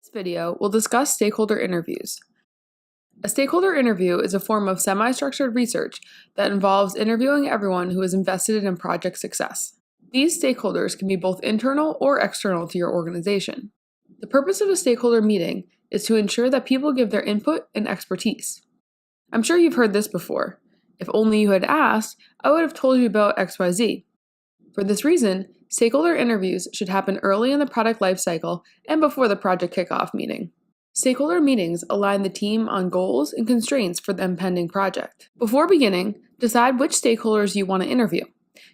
This video will discuss stakeholder interviews. A stakeholder interview is a form of semi-structured research that involves interviewing everyone who is invested in project success. These stakeholders can be both internal or external to your organization. The purpose of a stakeholder meeting is to ensure that people give their input and expertise. I'm sure you've heard this before. If only you had asked, I would have told you about XYZ. For this reason, stakeholder interviews should happen early in the product lifecycle and before the project kickoff meeting. Stakeholder meetings align the team on goals and constraints for the impending project. Before beginning, decide which stakeholders you want to interview.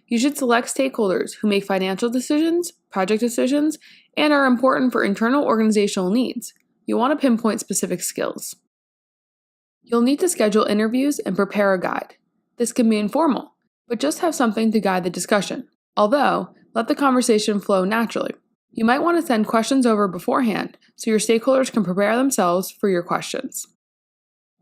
You should select stakeholders who make financial decisions, project decisions, and are important for internal organizational needs. You want to pinpoint specific skills. You'll need to schedule interviews and prepare a guide. This can be informal, but just have something to guide the discussion. Although, let the conversation flow naturally. You might want to send questions over beforehand so your stakeholders can prepare themselves for your questions.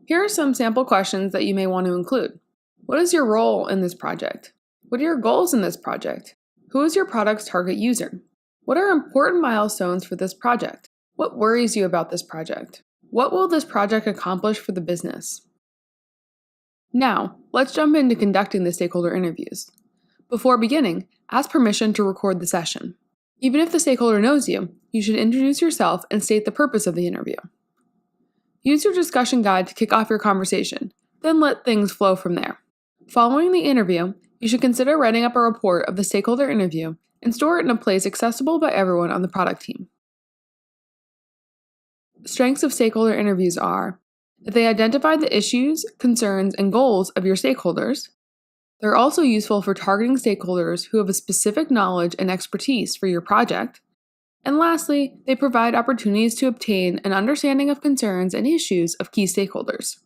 Here are some sample questions that you may want to include. What is your role in this project? What are your goals in this project? Who is your product's target user? What are important milestones for this project? What worries you about this project? What will this project accomplish for the business? Now, let's jump into conducting the stakeholder interviews. Before beginning, ask permission to record the session. Even if the stakeholder knows you, you should introduce yourself and state the purpose of the interview. Use your discussion guide to kick off your conversation, then let things flow from there. Following the interview, you should consider writing up a report of the stakeholder interview and store it in a place accessible by everyone on the product team. Strengths of stakeholder interviews are that they identify the issues, concerns, and goals of your stakeholders. They're also useful for targeting stakeholders who have a specific knowledge and expertise for your project. And lastly, they provide opportunities to obtain an understanding of concerns and issues of key stakeholders.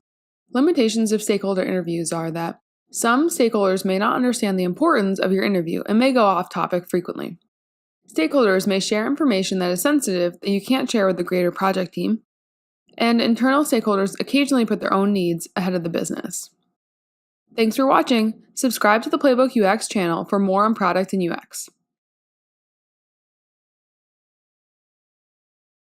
Limitations of stakeholder interviews are that some stakeholders may not understand the importance of your interview and may go off topic frequently. Stakeholders may share information that is sensitive that you can't share with the greater project team. And internal stakeholders occasionally put their own needs ahead of the business. Thanks for watching. Subscribe to the Playbook UX channel for more on product and UX.